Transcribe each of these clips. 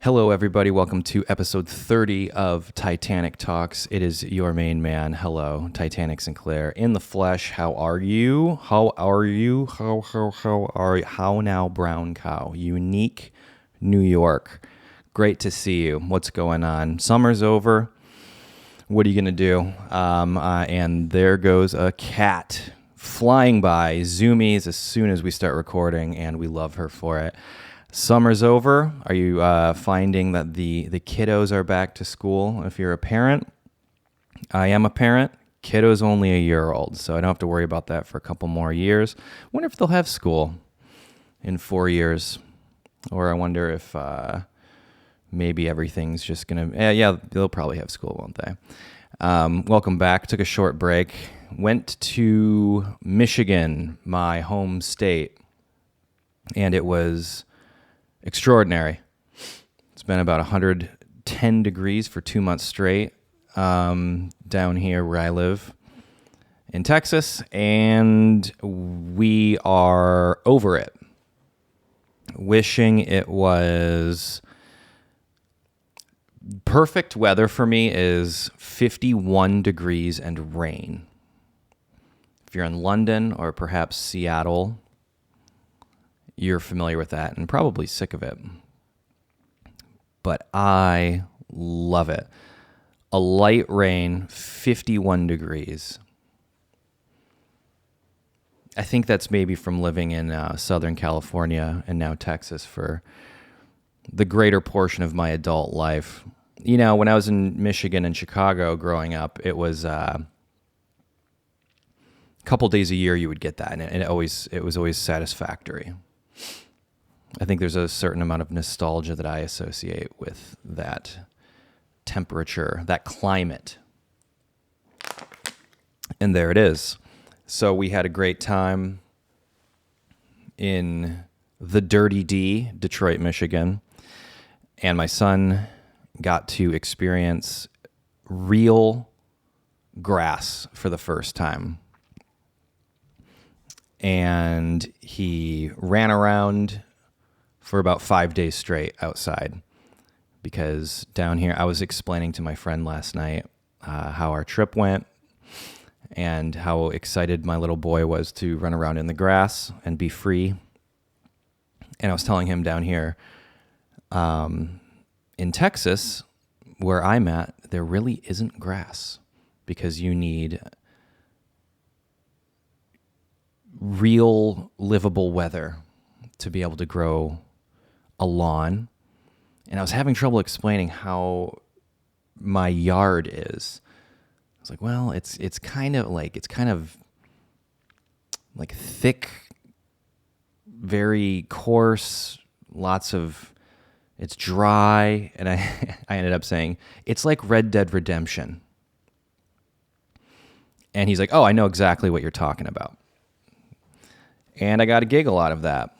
Hello, everybody. Welcome to episode 30 of Titanic Talks. It is your main man. Hello, Titanic Sinclair in the flesh. How are you? How are you? How are you? How now, brown cow? Unique New York. Great to see you. What's going on? Summer's over. What are you going to do? And there goes a cat flying by. Zoomies as soon as we start recording, and we love her for it. Summer's over. Are you finding that the kiddos are back to school? If you're a parent, I am a parent. Kiddo's only a year old, so I don't have to worry about that for a couple more years. Wonder if they'll have school in 4 years, or I wonder if maybe everything's just gonna. Yeah, they'll probably have school, won't they? Welcome back. Took a short break. Went to Michigan, my home state, and it was extraordinary. It's been about 110 degrees for 2 months straight down here where I live in Texas, and we are over it. Wishing it was perfect weather for me is 51 degrees and rain. If you're in London or perhaps Seattle, you're familiar with that and probably sick of it. But I love it. A light rain, 51 degrees. I think that's maybe from living in Southern California and now Texas for the greater portion of my adult life. You know, when I was in Michigan and Chicago growing up, it was a couple days a year you would get that, and it was always satisfactory. I think there's a certain amount of nostalgia that I associate with that temperature, that climate. And there it is. So we had a great time in the Dirty D, Detroit, Michigan. And my son got to experience real grass for the first time. And he ran around for about 5 days straight outside, because down here, I was explaining to my friend last night how our trip went and how excited my little boy was to run around in the grass and be free. And I was telling him down here in Texas, where I'm at, there really isn't grass because you need real livable weather to be able to grow a lawn. And I was having trouble explaining how my yard is. I was like, well, it's kind of like thick, very coarse, it's dry. And I ended up saying, it's like Red Dead Redemption. And he's like, oh, I know exactly what you're talking about. And I got a giggle out of that.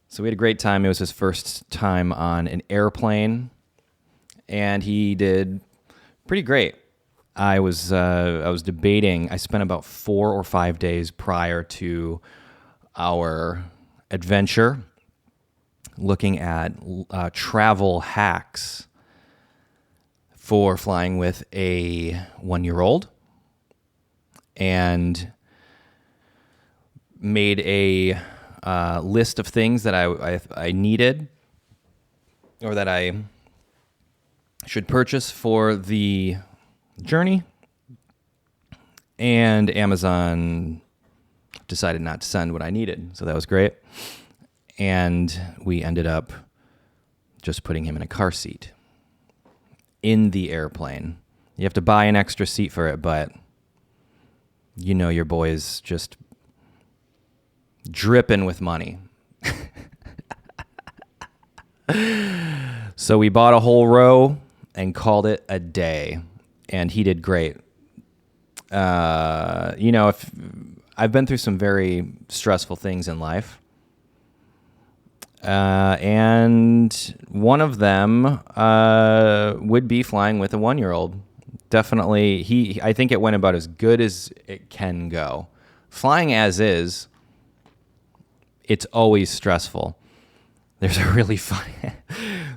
So we had a great time. It was his first time on an airplane, and he did pretty great. I was debating. I spent about 4 or 5 days prior to our adventure looking at travel hacks for flying with a 1-year-old, and made a list of things that I needed or that I should purchase for the journey. And Amazon decided not to send what I needed, so that was great. And we ended up just putting him in a car seat in the airplane. You have to buy an extra seat for it, but you know your boy is just dripping with money. So we bought a whole row and called it a day, and he did great. If I've been through some very stressful things in life, and one of them would be flying with a 1-year-old. Definitely, I think it went about as good as it can go. Flying as is, it's always stressful. there's a really funny,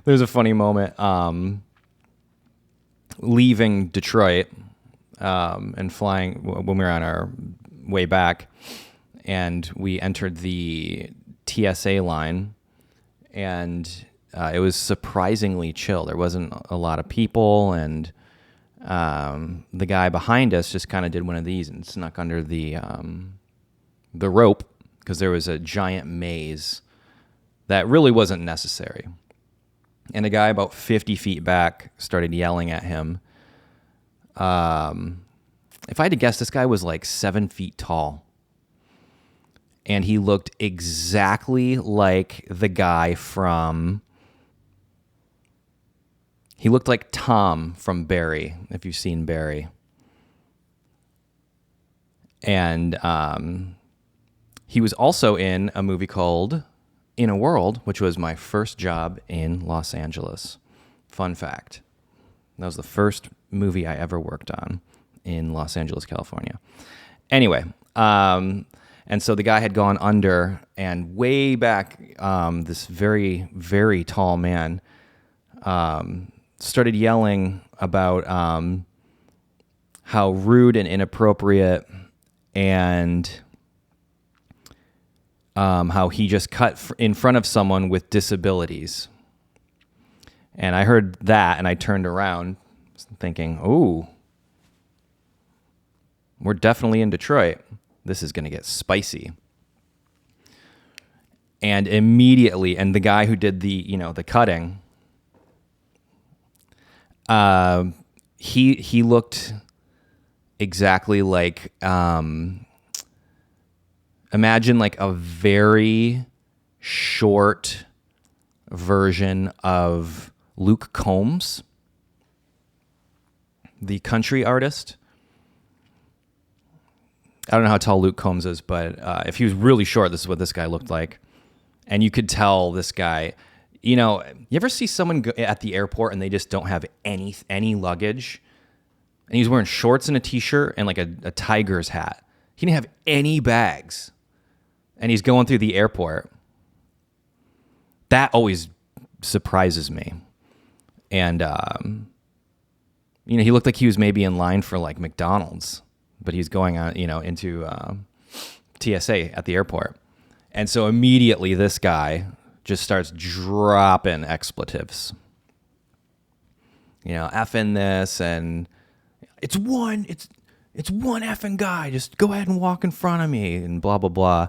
there's a funny moment leaving Detroit and flying when we were on our way back, and we entered the TSA line, and it was surprisingly chill. There wasn't a lot of people, and the guy behind us just kind of did one of these and snuck under the rope because there was a giant maze that really wasn't necessary. And a guy about 50 feet back started yelling at him. If I had to guess, this guy was like 7 feet tall. And he looked exactly like the guy from... He looked like Tom from Barry, if you've seen Barry. And he was also in a movie called In a World, which was my first job in Los Angeles. Fun fact. That was the first movie I ever worked on in Los Angeles, California. Anyway, and so the guy had gone under, and way back, this very, very tall man started yelling about how rude and inappropriate, and how he just cut in front of someone with disabilities. And I heard that, and I turned around thinking, ooh, we're definitely in Detroit. This is going to get spicy. And immediately, and the guy who did the cutting, he looked exactly like, imagine like a very short version of Luke Combs, the country artist. I don't know how tall Luke Combs is, but if he was really short, this is what this guy looked like. And you could tell this guy, you ever see someone at the airport and they just don't have any luggage? And he's wearing shorts and a t-shirt and like a Tiger's hat. He didn't have any bags. And he's going through the airport. That always surprises me. And, he looked like he was maybe in line for like McDonald's, but he's going on, into TSA at the airport. And so immediately this guy just starts dropping expletives. Effing this, and it's one effing guy. Just go ahead and walk in front of me, and blah, blah, blah.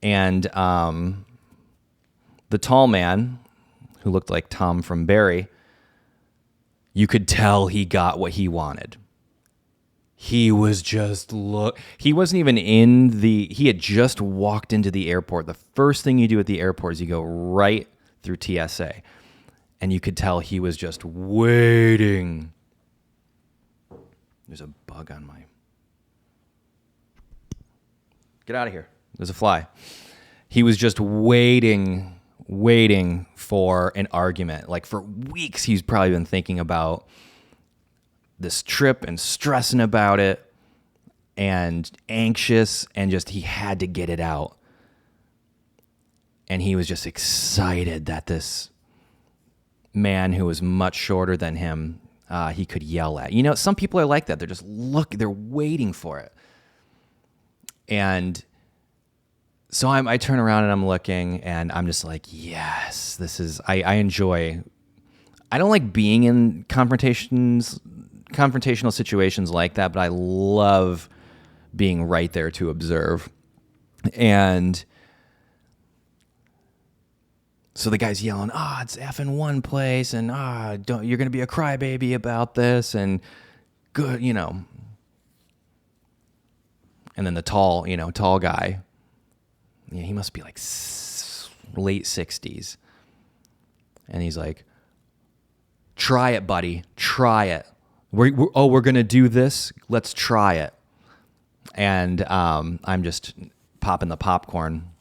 And the tall man, who looked like Tom from Barry, you could tell he got what he wanted. He was just he wasn't even he had just walked into the airport. The first thing you do at the airport is you go right through TSA. And you could tell he was just waiting. There's a bug on my... Get out of here. There's a fly. He was just waiting for an argument. Like for weeks, he's probably been thinking about this trip and stressing about it and anxious, and just he had to get it out. And he was just excited that this man who was much shorter than him, he could yell at. Some people are like that. They're just they're waiting for it. And so I turn around and I'm looking, and I'm just like, yes, this is, I enjoy, I don't like being in confrontational situations like that, but I love being right there to observe. And so the guy's yelling, it's effing one place, and you're going to be a crybaby about this, and good, And then the tall guy, he must be like late 60s. And he's like, try it, buddy. Try it. We're going to do this. Let's try it. And I'm just popping the popcorn.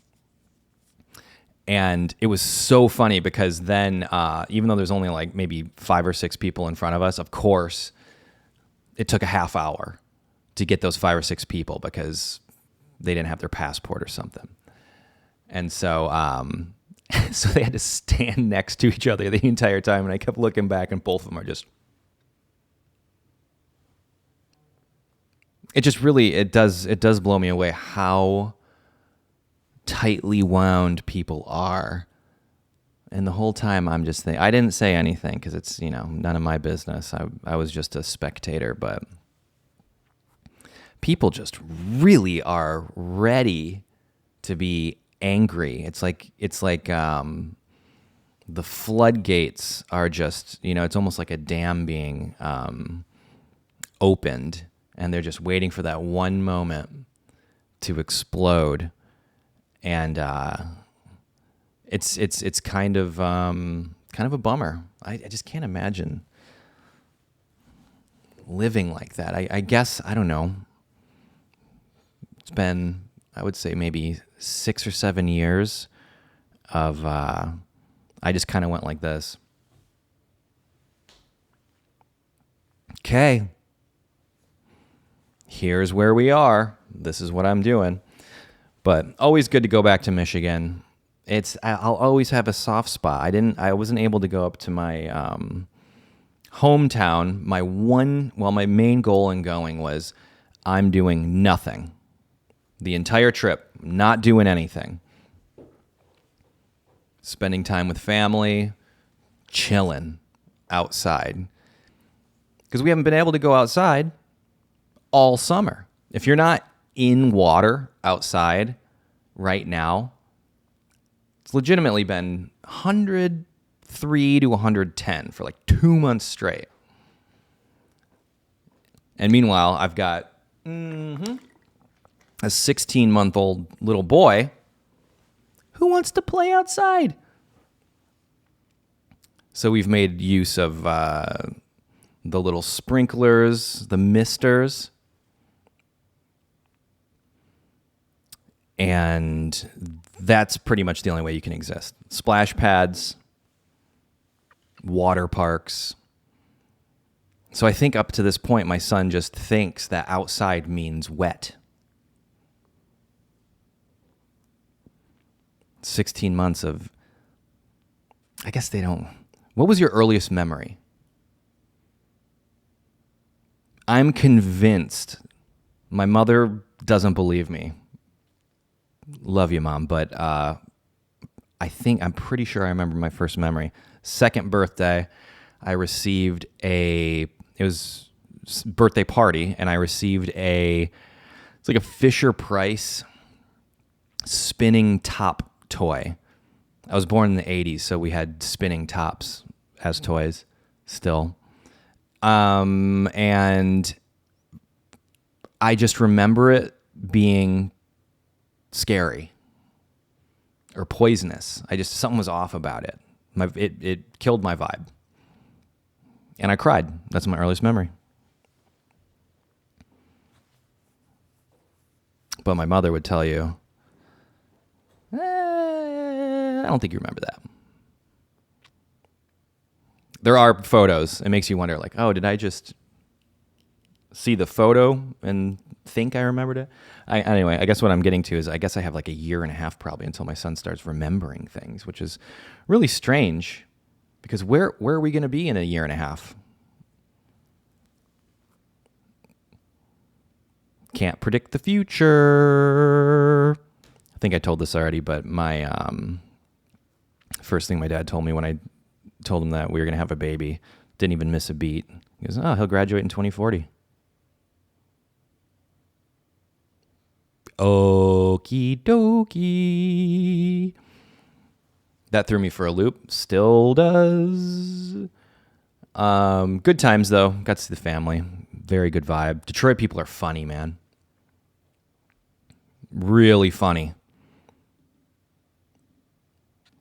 And it was so funny because then, even though there's only like maybe 5 or 6 people in front of us, of course, it took a half hour to get those 5 or 6 people because they didn't have their passport or something. And so So they had to stand next to each other the entire time, and I kept looking back, and both of them are just... It just really, it does blow me away how tightly wound people are. And the whole time I'm just thinking, I didn't say anything because it's, none of my business. I was just a spectator, but people just really are ready to be angry. It's like the floodgates are just, it's almost like a dam being opened, and they're just waiting for that one moment to explode. And it's kind of a bummer. I just can't imagine living like that. I guess, I don't know. It's been, I would say, maybe 6 or 7 years of I just kind of went like this. Okay. Here's where we are. This is what I'm doing. But always good to go back to Michigan. I'll always have a soft spot. I wasn't able to go up to my hometown. My main goal in going was I'm doing nothing. The entire trip, not doing anything. Spending time with family, chilling outside. Because we haven't been able to go outside all summer. If you're not in water outside right now, it's legitimately been 103 to 110 for like 2 months straight. And meanwhile, I've got a 16-month-old little boy who wants to play outside. So we've made use of the little sprinklers, the misters. And that's pretty much the only way you can exist. Splash pads, water parks. So I think up to this point, my son just thinks that outside means wet. 16 months of, I guess they don't. What was your earliest memory? I'm convinced, my mother doesn't believe me. Love you, Mom, but I'm pretty sure I remember my first memory. Second birthday, I received it was birthday party, and I received it's like a Fisher-Price spinning top toy. I was born in the 80s, so we had spinning tops as toys still. And I just remember it being scary or poisonous. Something was off about it. It killed my vibe. And I cried. That's my earliest memory. But my mother would tell you, I don't think you remember that. There are photos. It makes you wonder, like, oh, did I just see the photo and think I remembered it? Anyway, I guess what I'm getting to is I guess I have like a year and a half probably until my son starts remembering things, which is really strange because where are we going to be in a year and a half? Can't predict the future. I think I told this already, but my first thing my dad told me when I told him that we were going to have a baby, didn't even miss a beat. He goes, oh, he'll graduate in 2040. Okie dokie. That threw me for a loop. Still does. Good times, though. Got to see the family. Very good vibe. Detroit people are funny, man. Really funny.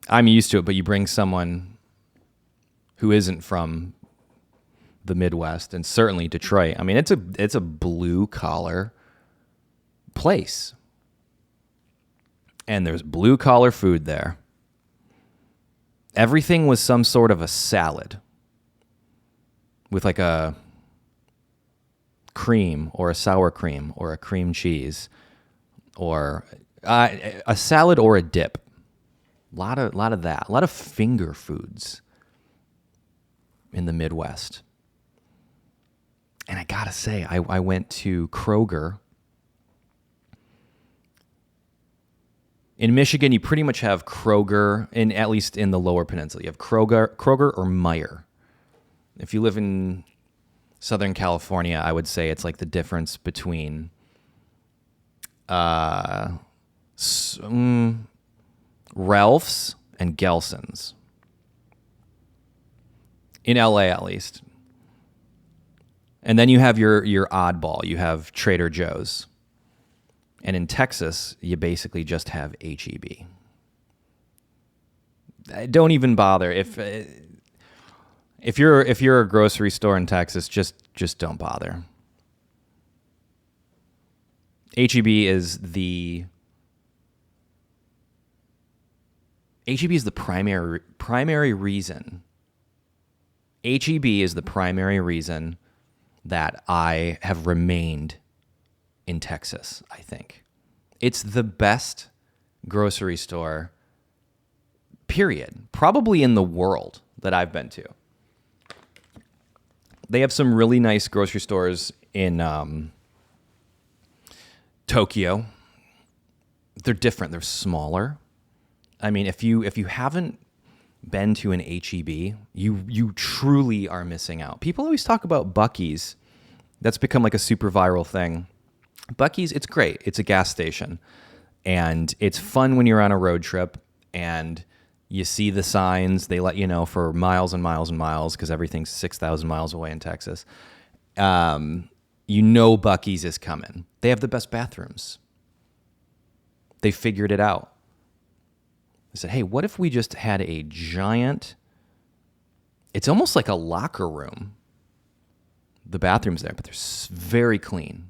I'm used to it, but you bring someone who isn't from the Midwest, and certainly Detroit. I mean, it's a blue-collar place. And there's blue-collar food there. Everything was some sort of a salad with like a cream or a sour cream or a cream cheese or a salad or a dip. lot of that. A lot of finger foods in the Midwest. And I gotta say, I went to Kroger. In Michigan, you pretty much have Kroger, at least in the Lower Peninsula. You have Kroger or Meijer. If you live in Southern California, I would say it's like the difference between Ralph's and Gelson's. In LA, at least. And then you have your oddball. You have Trader Joe's. And in Texas, you basically just have H-E-B. Don't even bother. If you're a grocery store in Texas, just don't bother. H-E-B is the primary reason. H-E-B is the primary reason that I have remained in Texas, I think. It's the best grocery store, period, probably in the world that I've been to. They have some really nice grocery stores in Tokyo. They're different. They're smaller. I mean, if you haven't been to an H-E-B, you truly are missing out. People always talk about Buc-ee's. That's become like a super viral thing. Buc-ee's, it's great. It's a gas station. And it's fun when you're on a road trip and you see the signs. They let you know for miles and miles and miles because everything's 6,000 miles away in Texas. You know Buc-ee's is coming. They have the best bathrooms. They figured it out. They said, hey, what if we just had a giant, it's almost like a locker room. The bathroom's there, but they're very clean.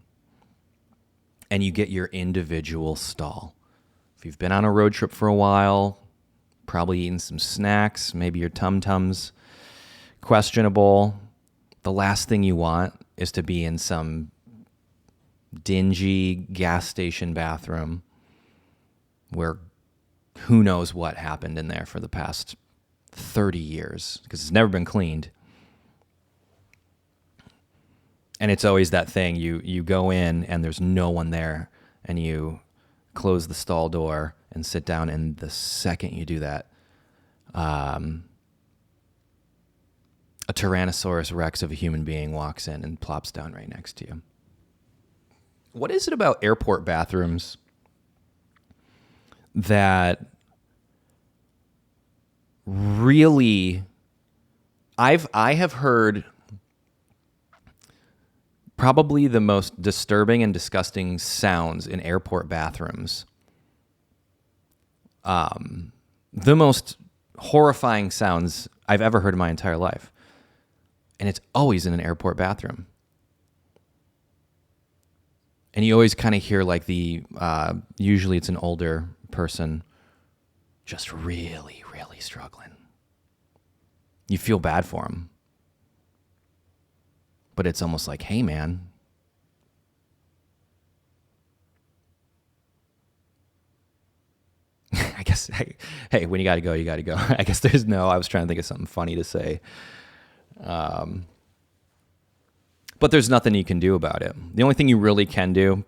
And you get your individual stall. If you've been on a road trip for a while, probably eating some snacks, maybe your tum-tum's questionable, the last thing you want is to be in some dingy gas station bathroom where who knows what happened in there for the past 30 years because it's never been cleaned. And it's always that thing, you go in and there's no one there and you close the stall door and sit down, and the second you do that, a Tyrannosaurus Rex of a human being walks in and plops down right next to you. What is it about airport bathrooms that really, I have heard probably the most disturbing and disgusting sounds in airport bathrooms. The most horrifying sounds I've ever heard in my entire life. And it's always in an airport bathroom. And you always kind of hear like usually it's an older person just really, really struggling. You feel bad for them. But it's almost like, hey, man, I guess, hey, when you got to go, you got to go. I guess I was trying to think of something funny to say. But there's nothing you can do about it. The only thing you really can do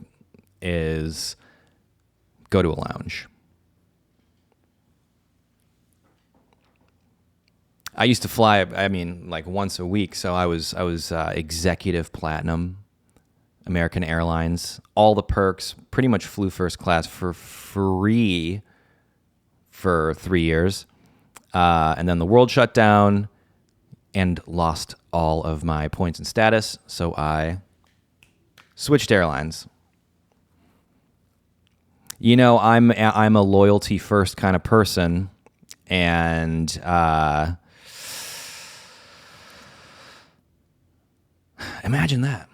is go to a lounge. I used to fly, like once a week. So I was executive platinum, American Airlines, all the perks, pretty much flew first class for free for 3 years. And then the world shut down and lost all of my points and status. So I switched airlines. You know, I'm a loyalty first kind of person. And, imagine that.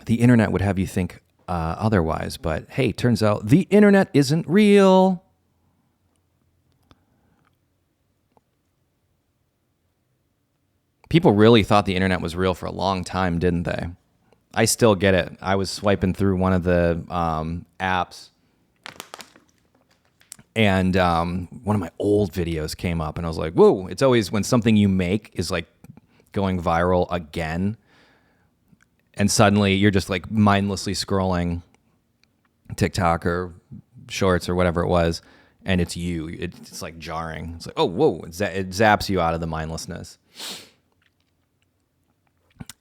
The internet would have you think otherwise, but hey, turns out the internet isn't real. People really thought the internet was real for a long time, didn't they? I still get it. I was swiping through one of the apps And one of my old videos came up, and I was like, whoa, it's always when something you make is like going viral again, and suddenly you're just like mindlessly scrolling TikTok or Shorts or whatever it was, and it's you. It's like jarring. It's like, oh, whoa, it zaps you out of the mindlessness.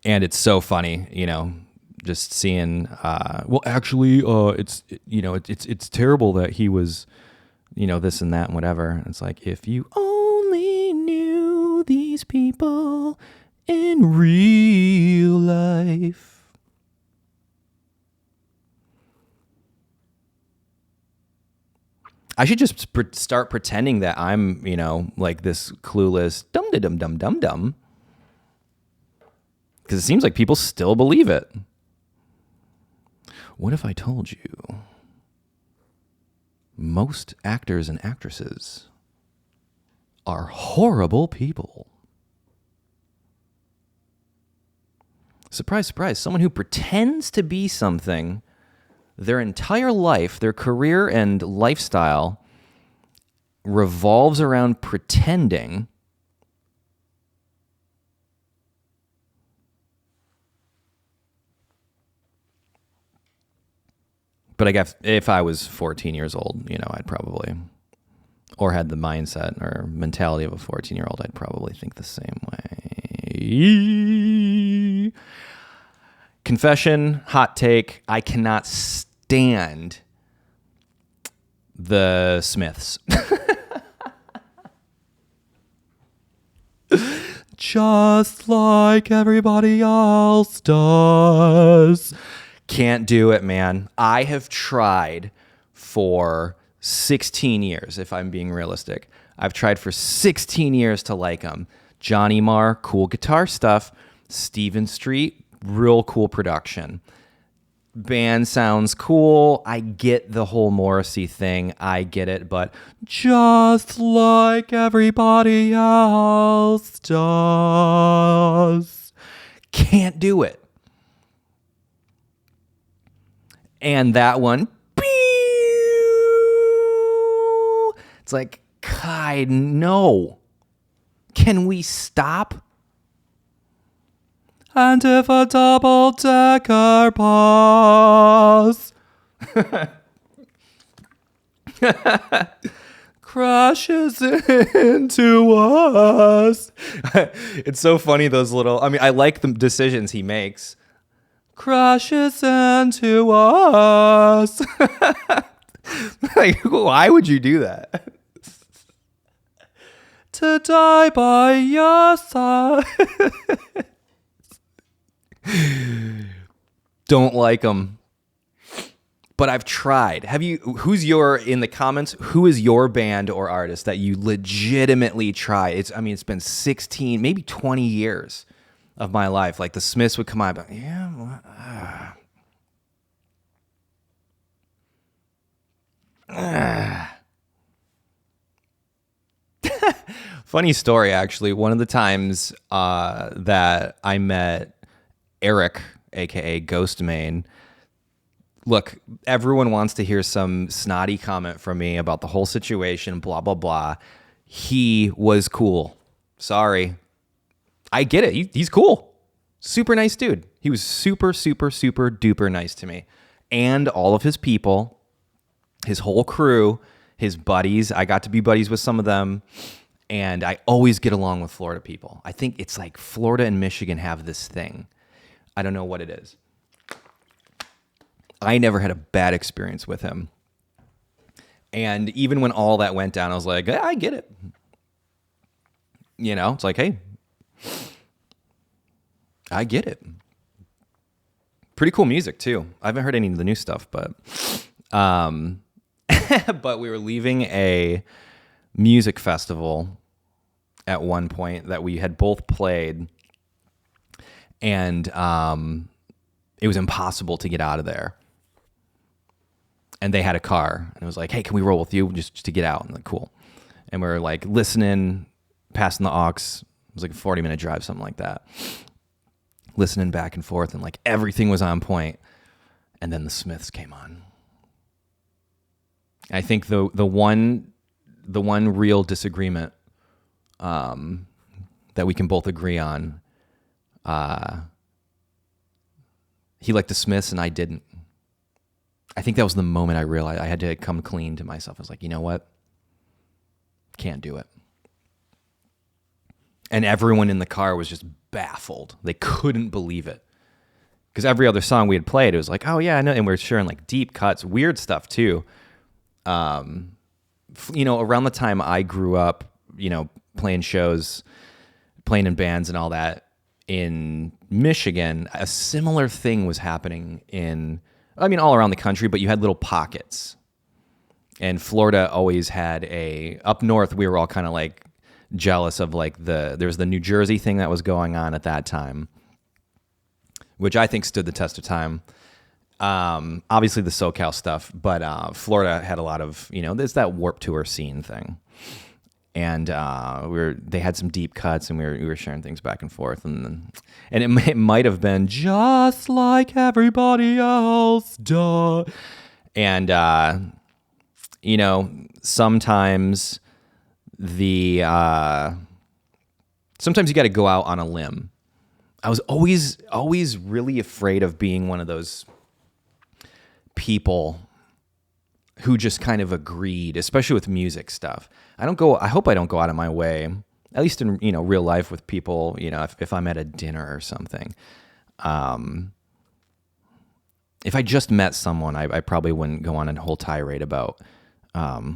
And it's so funny, just seeing, well, actually, it's terrible that he was, this and that and whatever. And it's like, if you only knew these people in real life. I should just start pretending that I'm, like this clueless dum-de-dum-dum-dum-dum. Because it seems like people still believe it. What if I told you most actors and actresses are horrible people? Surprise, surprise. Someone who pretends to be something their entire life, their career and lifestyle revolves around pretending. But I guess if I was 14 years old, I'd probably, or had the mindset or mentality of a 14-year-old, I'd probably think the same way. Confession, hot take, I cannot stand the Smiths. Just like everybody else does. Can't do it, man. I have tried for 16 years, if I'm being realistic. I've tried for 16 years to like them. Johnny Marr, cool guitar stuff. Stephen Street, real cool production. Band sounds cool. I get the whole Morrissey thing. I get it, but just like everybody else does. Can't do it. And that one, it's like, God, no. Can we stop? And if a double-decker bus crashes into us. It's so funny, those little, I like the decisions he makes. Crashes into us. Like, why would you do that? To die by your side. Don't like them. But I've tried. In the comments, who is your band or artist that you legitimately try? It's been 16, maybe 20 years of my life. Like the Smiths would come on, but Funny story, actually. One of the times that I met Eric, aka Ghostmane. Look, everyone wants to hear some snotty comment from me about the whole situation, blah, blah, blah. He was cool. Sorry. I get it. He's cool. Super nice dude. He was super, super, super duper nice to me. And all of his people, his whole crew, his buddies. I got to be buddies with some of them. And I always get along with Florida people. I think it's like Florida and Michigan have this thing. I don't know what it is. I never had a bad experience with him. And even when all that went down, I was like, I get it. It's like, hey, I get it. Pretty cool music, too. I haven't heard any of the new stuff, but but we were leaving a music festival at one point that we had both played, and it was impossible to get out of there. And they had a car, and it was like, hey, can we roll with you just to get out? And like, cool. And we were like listening, passing the aux. It was like a 40-minute drive, something like that. Listening back and forth, and like everything was on point. And then the Smiths came on. I think the one real disagreement that we can both agree on, he liked the Smiths and I didn't. I think that was the moment I realized I had to come clean to myself. I was like, you know what? Can't do it. And everyone in the car was just baffled. They couldn't believe it. Because every other song we had played, it was like, oh yeah, I know. And we're sharing like deep cuts, weird stuff too. Around the time I grew up, playing shows, playing in bands and all that in Michigan, a similar thing was happening all around the country, but you had little pockets. And Florida always had up north, we were all kind of like jealous of like there's the New Jersey thing that was going on at that time, which I think stood the test of time. Obviously the SoCal stuff, but Florida had a lot of, there's that Warped Tour scene thing. And they had some deep cuts, and we were sharing things back and forth, and it might have been just like everybody else does. And sometimes sometimes you got to go out on a limb. I was always really afraid of being one of those people who just kind of agreed, especially with music stuff. I hope I don't go out of my way, at least in, real life with people, if I'm at a dinner or something. If I just met someone, I probably wouldn't go on a whole tirade about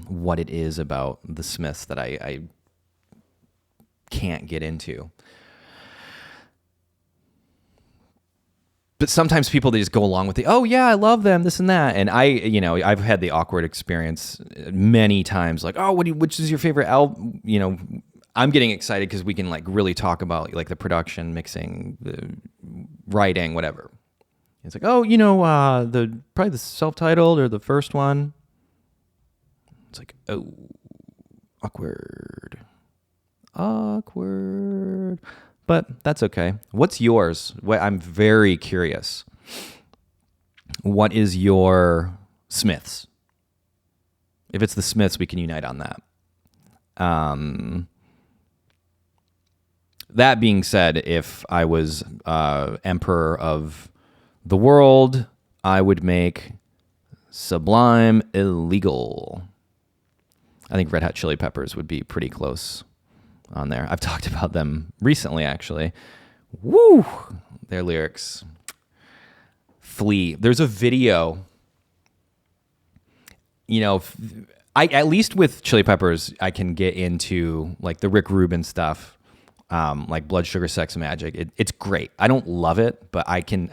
what it is about the Smiths that I can't get into. But sometimes people, they just go along with oh yeah, I love them, this and that. And I've had the awkward experience many times, like, oh, which is your favorite album? I'm getting excited because we can like really talk about like the production, mixing, the writing, whatever. It's like, oh, probably the self-titled or the first one. It's like, oh, awkward. But that's okay. What's yours? I'm very curious. What is your Smiths? If it's the Smiths, we can unite on that. That being said, if I was emperor of the world, I would make Sublime illegal. I think Red Hot Chili Peppers would be pretty close on there. I've talked about them recently, actually. Woo! Their lyrics flee. There's a video, at least with Chili Peppers, I can get into like the Rick Rubin stuff, like Blood Sugar Sex Magic. It's great. I don't love it, but I get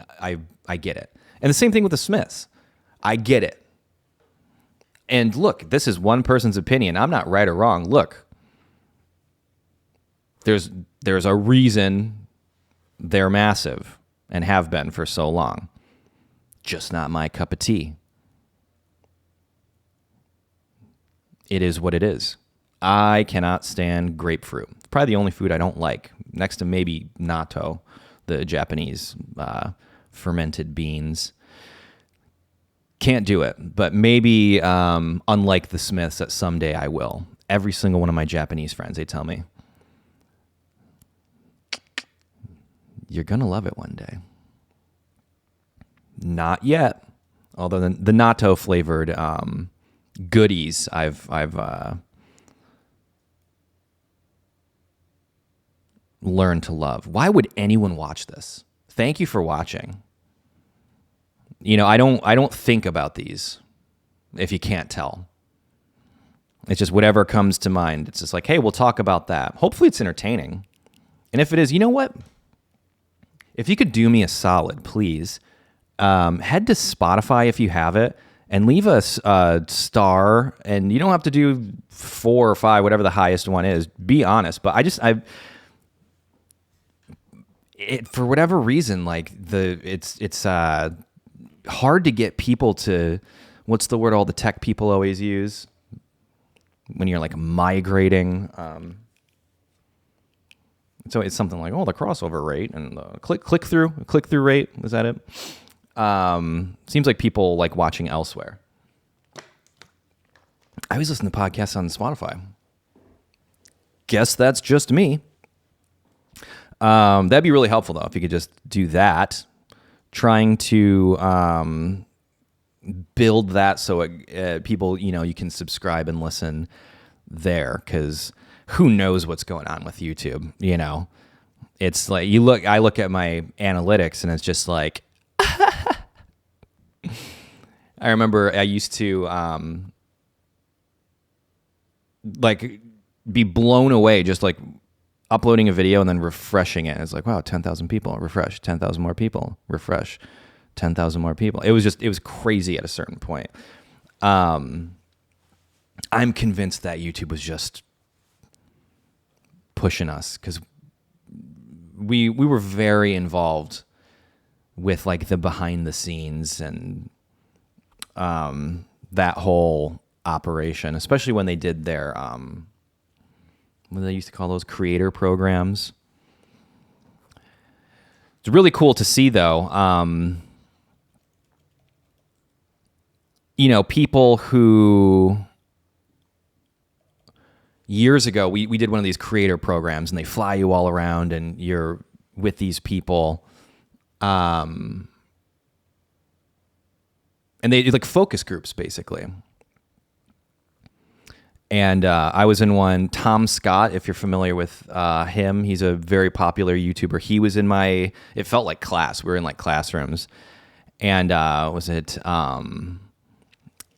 it. And the same thing with the Smiths. I get it. And look, this is one person's opinion. I'm not right or wrong. Look, there's a reason they're massive and have been for so long. Just not my cup of tea. It is what it is. I cannot stand grapefruit. It's probably the only food I don't like, next to maybe natto, the Japanese fermented beans. Can't do it, but maybe unlike the Smiths, that someday I will. Every single one of my Japanese friends, they tell me, you're going to love it one day. Not yet. Although the natto flavored goodies I've learned to love. Why would anyone watch this? Thank you for watching. I don't think about these, if you can't tell. It's just whatever comes to mind. It's just like, hey, we'll talk about that. Hopefully it's entertaining. And if it is, you know what? If you could do me a solid, please, head to Spotify if you have it and leave us a star. And you don't have to do 4 or 5, whatever the highest one is. Be honest. But for whatever reason, like it's hard to get people to, what's the word all the tech people always use when you're like migrating? So it's something like, the crossover rate and the click-through rate. Is that it? Seems like people like watching elsewhere. I always listen to podcasts on Spotify. Guess that's just me. That'd be really helpful, though, if you could just do that. Trying to build that so people, you can subscribe and listen there, because who knows what's going on with YouTube, It's like I look at my analytics and it's just like, I remember I used to like be blown away just like uploading a video and then refreshing it. It's like, wow, 10,000 people, refresh, 10,000 more people, refresh, 10,000 more people. It was crazy at a certain point. I'm convinced that YouTube was just pushing us, because we were very involved with like the behind the scenes and that whole operation, especially when they did their what they used to call those creator programs. It's really cool to see, though. People who years ago we did one of these creator programs, and they fly you all around, and you're with these people, and they do like focus groups basically. And I was in one. Tom Scott, if you're familiar with him, he's a very popular YouTuber. He was in it felt like class. We were in like classrooms. And was it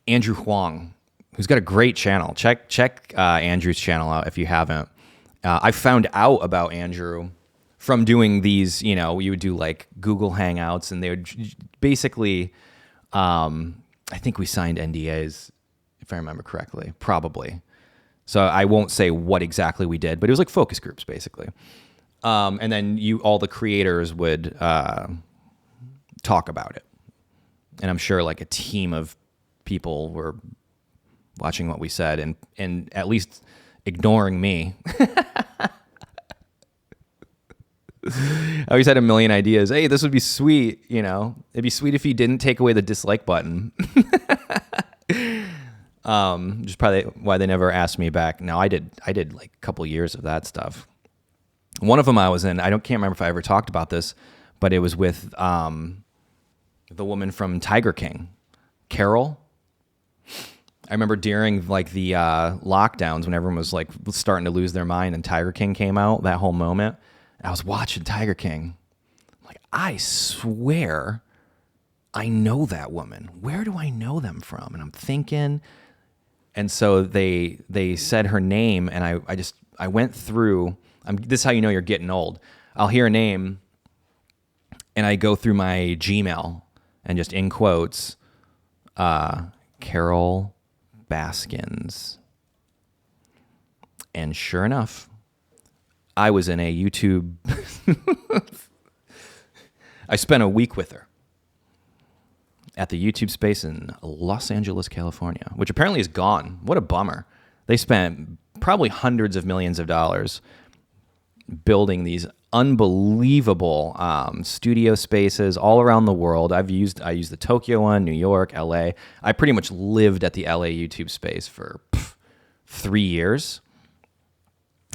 Andrew Huang, who's got a great channel. Check Andrew's channel out if you haven't. I found out about Andrew from doing these, you would do like Google Hangouts, and they would basically, I think we signed NDAs, if I remember correctly, probably. So I won't say what exactly we did, but it was like focus groups basically. And then all the creators would talk about it. And I'm sure like a team of people were watching what we said and at least ignoring me. I always had a million ideas. Hey, this would be sweet. It'd be sweet if you didn't take away the dislike button. Which is probably why they never asked me back. No, I did like a couple years of that stuff. One of them I was in, can't remember if I ever talked about this, but it was with the woman from Tiger King, Carol. I remember during like the lockdowns, when everyone was like starting to lose their mind and Tiger King came out, that whole moment, I was watching Tiger King. I'm like, I swear I know that woman. Where do I know them from? And I'm thinking, and so they said her name, and I went through. This is how you know you're getting old. I'll hear a name, and I go through my Gmail and just in quotes, Carol Baskins, and sure enough, I was in a YouTube. I spent a week with her at the YouTube space in Los Angeles, California, which apparently is gone. What a bummer. They spent probably hundreds of millions of dollars building these unbelievable studio spaces all around the world. I used the Tokyo one, New York, LA. I pretty much lived at the LA YouTube space for 3 years.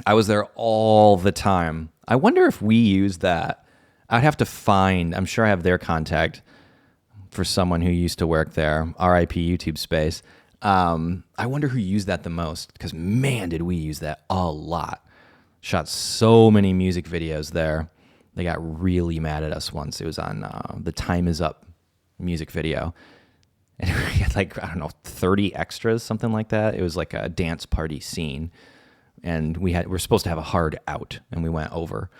I was there all the time. I wonder if we used that. I'd have to find, I'm sure I have their contact for someone who used to work there, RIP YouTube space. I wonder who used that the most, because man, did we use that a lot. Shot so many music videos there. They got really mad at us once. It was on the Time Is Up music video. And we had like, 30 extras, something like that. It was like a dance party scene. And we're supposed to have a hard out, and we went over,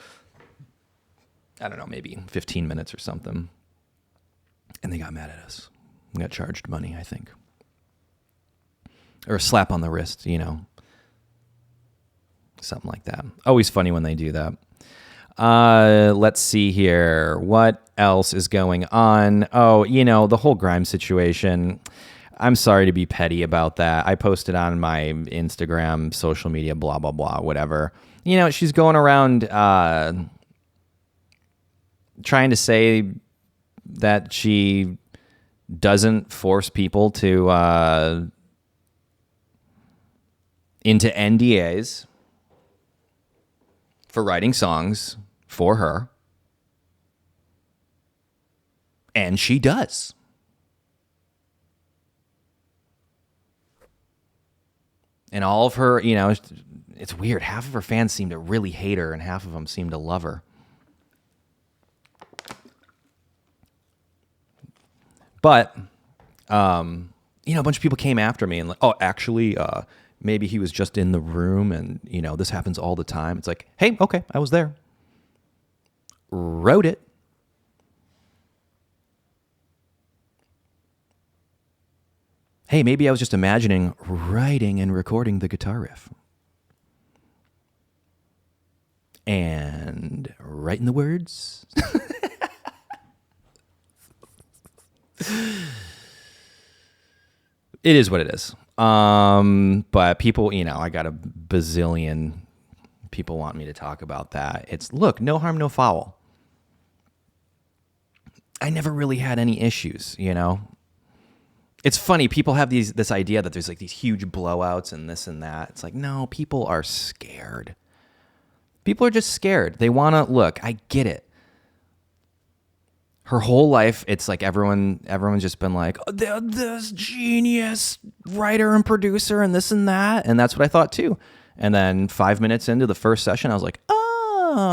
maybe 15 minutes or something. And they got mad at us. We got charged money, I think. Or a slap on the wrist, something like that. Always funny when they do that. Let's see here. What else is going on? Oh, the whole Grimes situation. I'm sorry to be petty about that. I posted on my Instagram, social media, blah, blah, blah, whatever. She's going around trying to say that she doesn't force people to into NDAs for writing songs for her. And she does. And all of her, it's weird. Half of her fans seem to really hate her, and half of them seem to love her. But, a bunch of people came after me and like, oh, actually, maybe he was just in the room and, this happens all the time. It's like, hey, okay, I was there. Wrote it. Hey, maybe I was just imagining writing and recording the guitar riff. And writing the words. It is what it is. But people, I got a bazillion people want me to talk about that. It's, look, no harm, no foul. I never really had any issues, It's funny, people have this idea that there's like these huge blowouts and this and that. It's like, no, people are scared. People are just scared. They want to, look, I get it. Her whole life, it's like everyone's just been like, oh, this genius writer and producer and this and that. And that's what I thought too. And then 5 minutes into the first session, I was like, oh.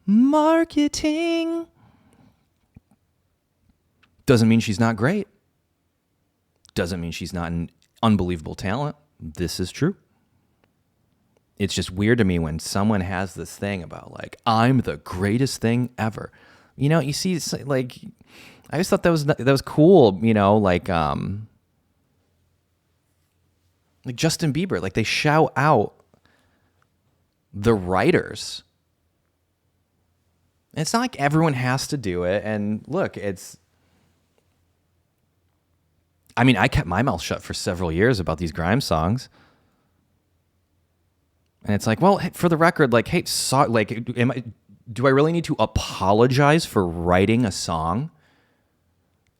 Marketing. Doesn't mean she's not great. Doesn't mean she's not an unbelievable talent. This is true. It's just weird to me when someone has this thing about like, I'm the greatest thing ever. You see, like, I just thought that was cool. Like Justin Bieber, like they shout out the writers. And it's not like everyone has to do it. And look, I kept my mouth shut for several years about these grime songs. And it's like, well, for the record, like, hey, do I really need to apologize for writing a song?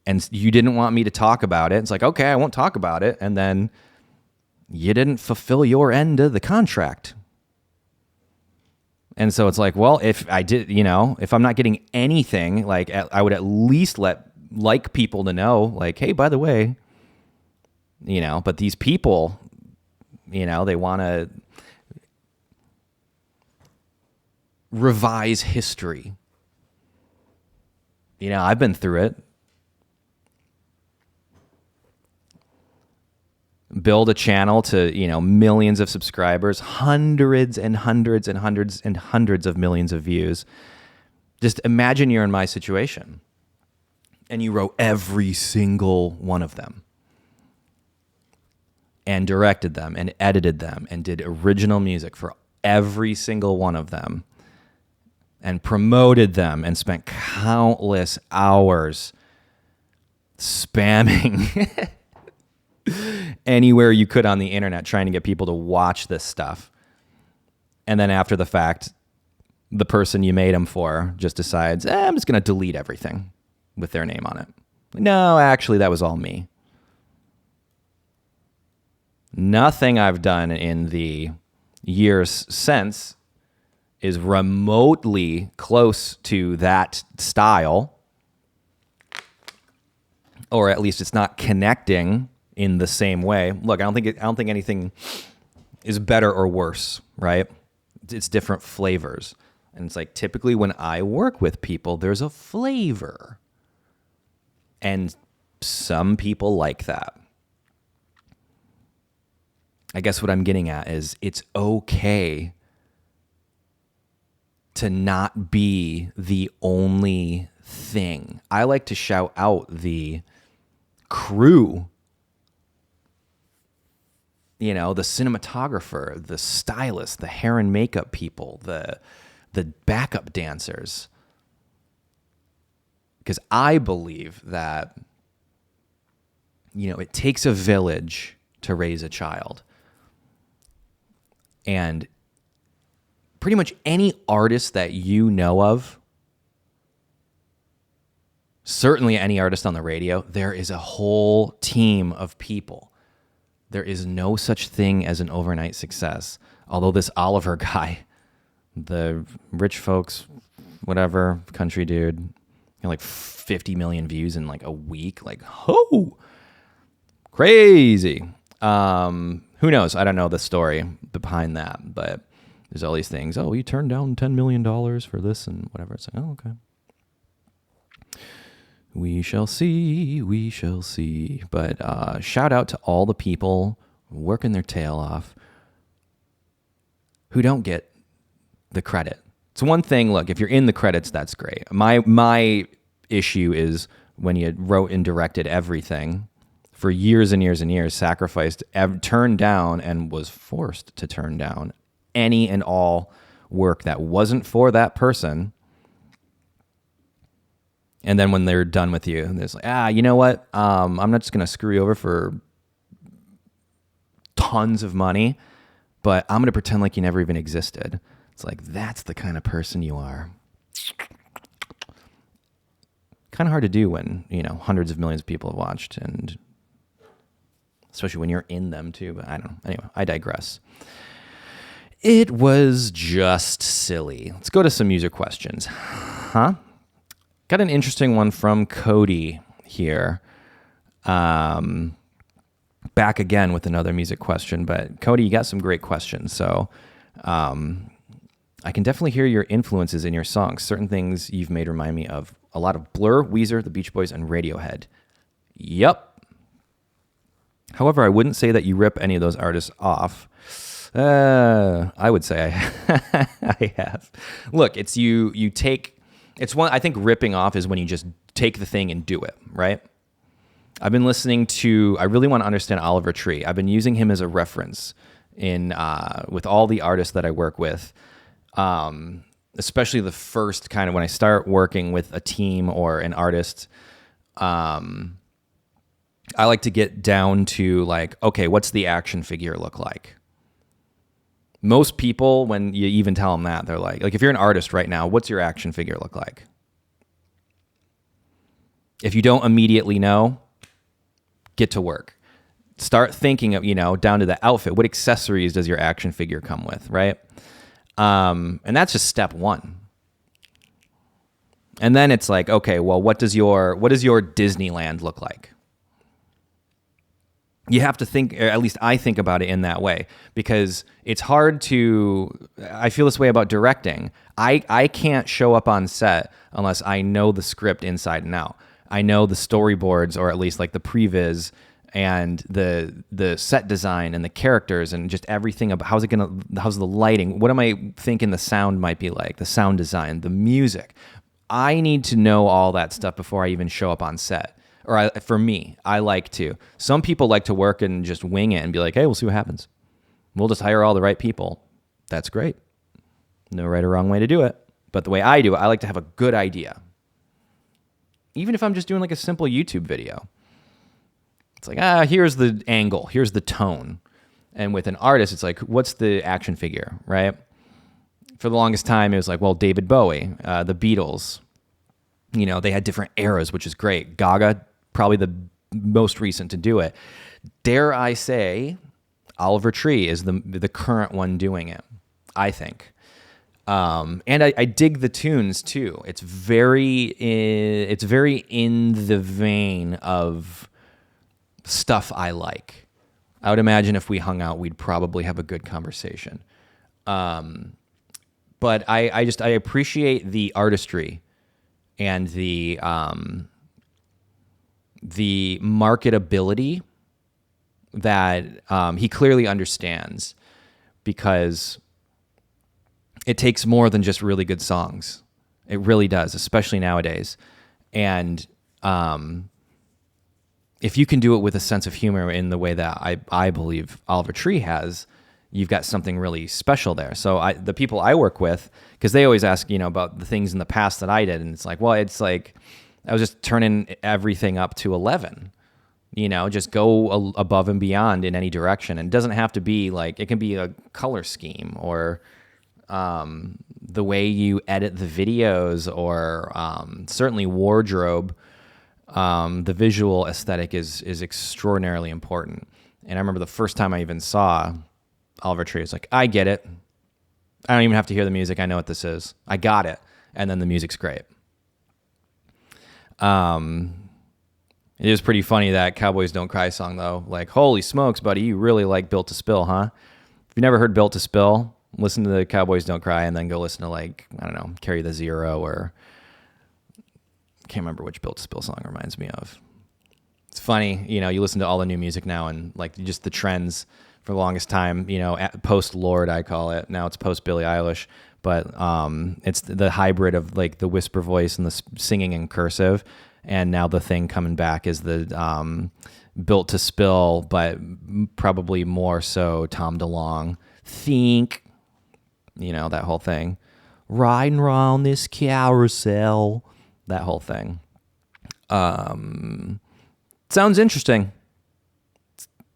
And you didn't want me to talk about it. It's like, okay, I won't talk about it. And then you didn't fulfill your end of the contract. And so it's like, well, if I did, if I'm not getting anything, like I would at least like people to know, like, hey, by the way, but these people, they want to revise history. I've been through it. Build a channel to, millions of subscribers, hundreds and hundreds and hundreds and hundreds of millions of views. Just imagine you're in my situation and you wrote every single one of them and directed them and edited them and did original music for every single one of them and promoted them and spent countless hours spamming anywhere you could on the internet trying to get people to watch this stuff. And then after the fact, the person you made them for just decides, I'm just going to delete everything with their name on it. No, actually, that was all me. Nothing I've done in the years since is remotely close to that style, or at least it's not connecting in the same way. Look, I don't think anything is better or worse, right? It's different flavors. And it's like typically when I work with people, there's a flavor. And some people like that. I guess what I'm getting at is it's okay to not be the only thing. I like to shout out the crew, the cinematographer, the stylist, the hair and makeup people, the backup dancers. Because I believe that, it takes a village to raise a child. And pretty much any artist that you know of certainly any artist on the radio, there is a whole team of people. There is no such thing as an overnight success. Although this Oliver guy, the rich folks, whatever, country dude, like 50 million views in like a week. Like, oh, crazy. Who knows? I don't know the story behind that, but there's all these things. Oh, you turned down $10 million for this and whatever. It's like, oh, okay. We shall see. We shall see. But shout out to all the people working their tail off who don't get the credit. It's one thing, look, if you're in the credits, that's great. My issue is when you wrote and directed everything for years and years and years, sacrificed, turned down, and was forced to turn down any and all work that wasn't for that person. And then when they're done with you, there's like, you know what? I'm not just going to screw you over for tons of money, but I'm going to pretend like you never even existed. It's like, that's the kind of person you are. Kind of hard to do when, hundreds of millions of people have watched, and especially when you're in them too. But I don't know. Anyway, I digress. It was just silly. Let's go to some user questions. Got an interesting one from Cody here. Back again with another music question, but Cody, you got some great questions. So I can definitely hear your influences in your songs. Certain things you've made remind me of a lot of Blur, Weezer, the Beach Boys, and Radiohead. Yep. However, I wouldn't say that you rip any of those artists off. I would say I have. Look, it's you take... It's one, I think ripping off is when you just take the thing and do it, right? I've been listening to, I really want to understand Oliver Tree. I've been using him as a reference in with all the artists that I work with, especially the first kind of when I start working with a team or an artist. I like to get down to like, okay, what's the action figure look like? Most people, when you even tell them that, they're like if you're an artist right now, what's your action figure look like? If you don't immediately know, get to work. Start thinking of, down to the outfit. What accessories does your action figure come with, right? And that's just step one. And then it's like, okay, well, what does your Disneyland look like? You have to think, or at least I think about it in that way, because it's hard to, I feel this way about directing. I can't show up on set unless I know the script inside and out. I know the storyboards, or at least like the previs and the set design and the characters and just everything about how's the lighting, what am I thinking the sound might be like, the sound design, the music. I need to know all that stuff before I even show up on set. Or for me, I like to. Some people like to work and just wing it and be like, hey, we'll see what happens. We'll just hire all the right people. That's great. No right or wrong way to do it. But the way I do it, I like to have a good idea. Even if I'm just doing like a simple YouTube video. It's like, here's the angle. Here's the tone. And with an artist, it's like, what's the action figure, right? For the longest time, it was like, well, David Bowie, the Beatles. They had different eras, which is great. Gaga, probably the most recent to do it. Dare I say, Oliver Tree is the current one doing it, I think. And I dig the tunes too. It's very in the vein of stuff I like. I would imagine if we hung out, we'd probably have a good conversation. But I appreciate the artistry and the marketability that he clearly understands, because it takes more than just really good songs. It really does, especially nowadays. And if you can do it with a sense of humor in the way that I believe Oliver Tree has, you've got something really special there. So the people I work with, because they always ask, about the things in the past that I did. And it's like, well, it's like, I was just turning everything up to 11, just go above and beyond in any direction. And it doesn't have to be like, it can be a color scheme or the way you edit the videos, or certainly wardrobe. The visual aesthetic is extraordinarily important. And I remember the first time I even saw Oliver Tree, I was like, I get it. I don't even have to hear the music. I know what this is. I got it. And then the music's great. It is pretty funny, that Cowboys Don't Cry song, though. Like, holy smokes, buddy, you really like Built to Spill, huh? If you've never heard Built to Spill, listen to the Cowboys Don't Cry and then go listen to, like, I don't know, Carry the Zero, or can't remember which Built to Spill song reminds me of. It's funny, you know, you listen to all the new music now and like just the trends for the longest time, you know, post Lord, I call it. Now it's post Billie Eilish, but it's the hybrid of like the whisper voice and the singing in cursive. And now the thing coming back is the Built to Spill, but probably more so Tom DeLonge. Think, you know, that whole thing. Riding around this carousel. That whole thing. Sounds interesting.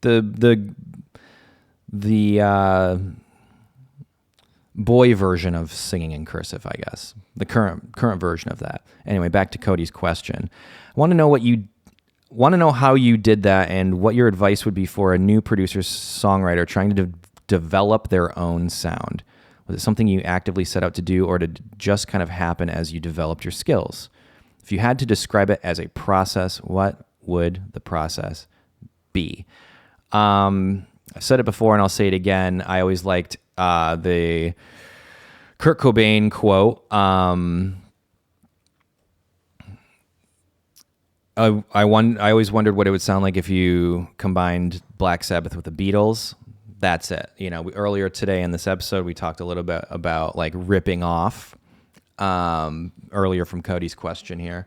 The boy version of singing in cursive, I guess. The current version of that. Anyway, back to Cody's question. I want to know how you did that, and what your advice would be for a new producer songwriter trying to develop their own sound. Was it something you actively set out to do, or did it just kind of happen as you developed your skills? If you had to describe it as a process, what would the process be? I've said it before and I'll say it again. I always liked the Kurt Cobain quote. I always wondered what it would sound like if you combined Black Sabbath with the Beatles. That's it. You know, earlier today in this episode, we talked a little bit about like ripping off, earlier from Cody's question here.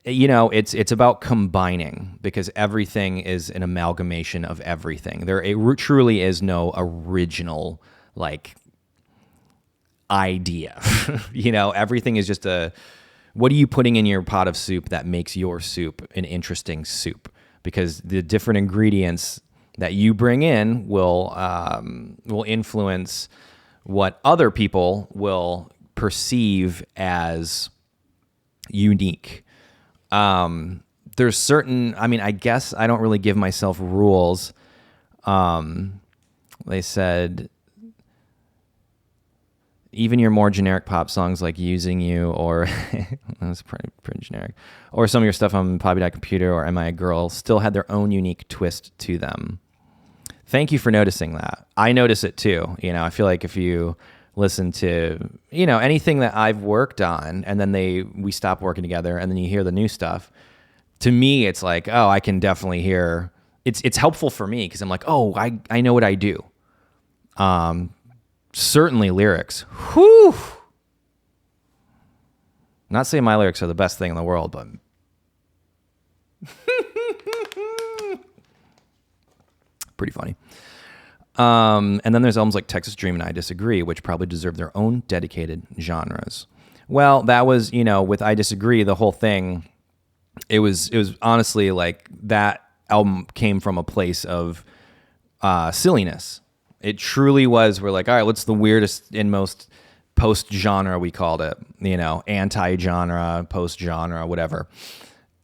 You know, it's about combining, because everything is an amalgamation of everything. It truly is no original like idea. You know, everything is just what are you putting in your pot of soup that makes your soup an interesting soup? Because the different ingredients that you bring in will influence what other people will perceive as unique. There's certain, I mean, I guess I don't really give myself rules. They said, even your more generic pop songs like Using You, or that's pretty generic, or some of your stuff on Poppy Dot Computer or Am I a Girl, still had their own unique twist to them. Thank you for noticing that. I notice it too. You know, I feel like if you listen to, you know, anything that I've worked on and then we stop working together and then you hear the new stuff, to me it's like, oh, I can definitely hear it's helpful for me, because I'm like, oh, I know what I do. Certainly lyrics. Whew. Not saying my lyrics are the best thing in the world, but pretty funny. And then there's albums like Texas Dream and I Disagree, which probably deserve their own dedicated genres. Well, that was, you know, with I Disagree, the whole thing, it was honestly like that album came from a place of silliness. It truly was. We're like, all right, what's the weirdest and most post-genre, we called it, you know, anti-genre, post-genre, whatever.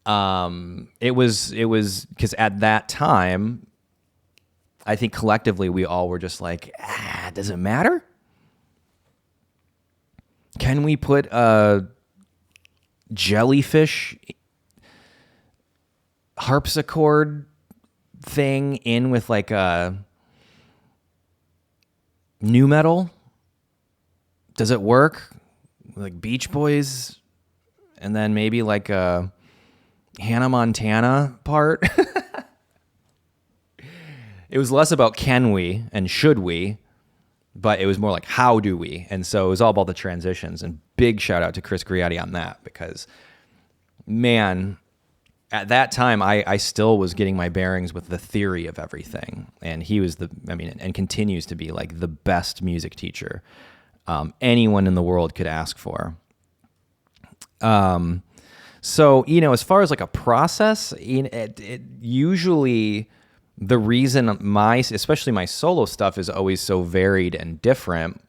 It was because at that time, I think collectively we all were just like, does it matter? Can we put a jellyfish harpsichord thing in with like a new metal? Does it work? Like Beach Boys, and then maybe like a Hannah Montana part. It was less about can we and should we, but it was more like how do we? And so it was all about the transitions, and big shout out to Chris Griotti on that, because man, at that time I still was getting my bearings with the theory of everything. And he was and continues to be like the best music teacher anyone in the world could ask for. So, you know, as far as like a process, it usually, the reason especially my solo stuff is always so varied and different,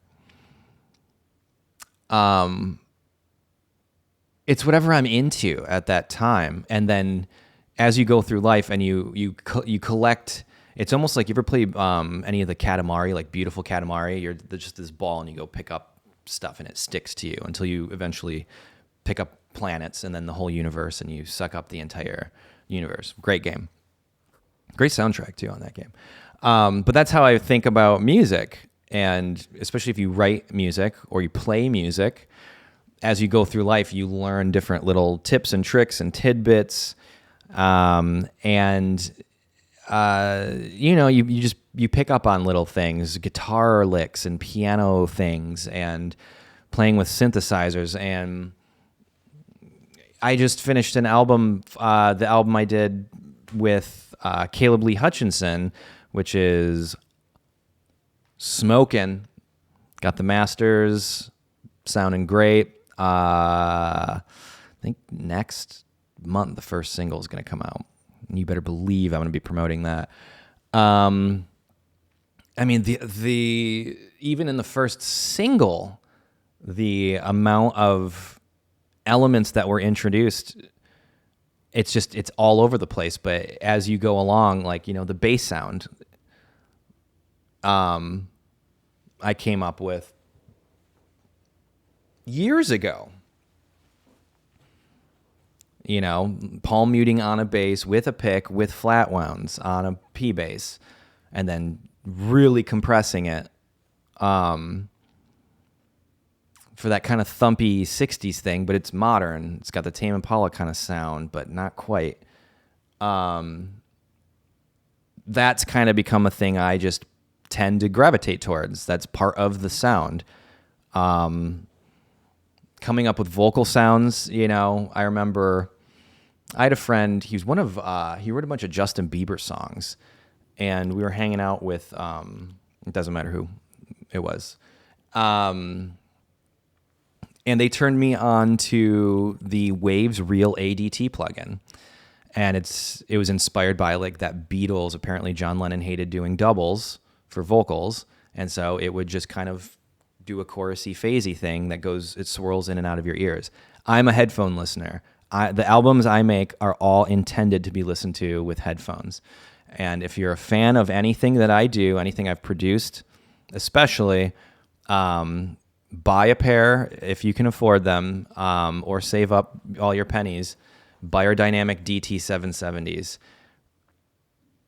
it's whatever I'm into at that time. And then as you go through life and you collect, it's almost like you ever play any of the Katamari, like beautiful Katamari. There's just this ball and you go pick up stuff and it sticks to you until you eventually pick up planets and then the whole universe and you suck up the entire universe. Great game. Great soundtrack too on that game. But that's how I think about music. And especially if you write music or you play music, as you go through life, you learn different little tips and tricks and tidbits. You pick up on little things, guitar licks and piano things and playing with synthesizers. And I just finished an album, the album I did with Caleb Lee Hutchinson, which is smoking. Got the masters, sounding great. I think next month the first single is going to come out. You better believe I'm going to be promoting that. I mean, the even in the first single, the amount of elements that were introduced, it's all over the place. But as you go along, like, the bass sound, I came up with years ago. Palm muting on a bass with a pick with flat wounds on a P bass, and then really compressing it for that kind of thumpy 60s thing, but it's modern. It's got the Tame Impala kind of sound, but not quite. That's kind of become a thing I just tend to gravitate towards. That's part of the sound. Coming up with vocal sounds, I remember I had a friend, he wrote a bunch of Justin Bieber songs, and we were hanging out with, it doesn't matter who it was. And they turned me on to the Waves Real ADT plugin. And it was inspired by like that Beatles, apparently John Lennon hated doing doubles for vocals. And so it would just kind of do a chorusy, phasey thing that it swirls in and out of your ears. I'm a headphone listener. The albums I make are all intended to be listened to with headphones. And if you're a fan of anything that I do, anything I've produced, especially, buy a pair if you can afford them, or save up all your pennies. Beyerdynamic DT770s.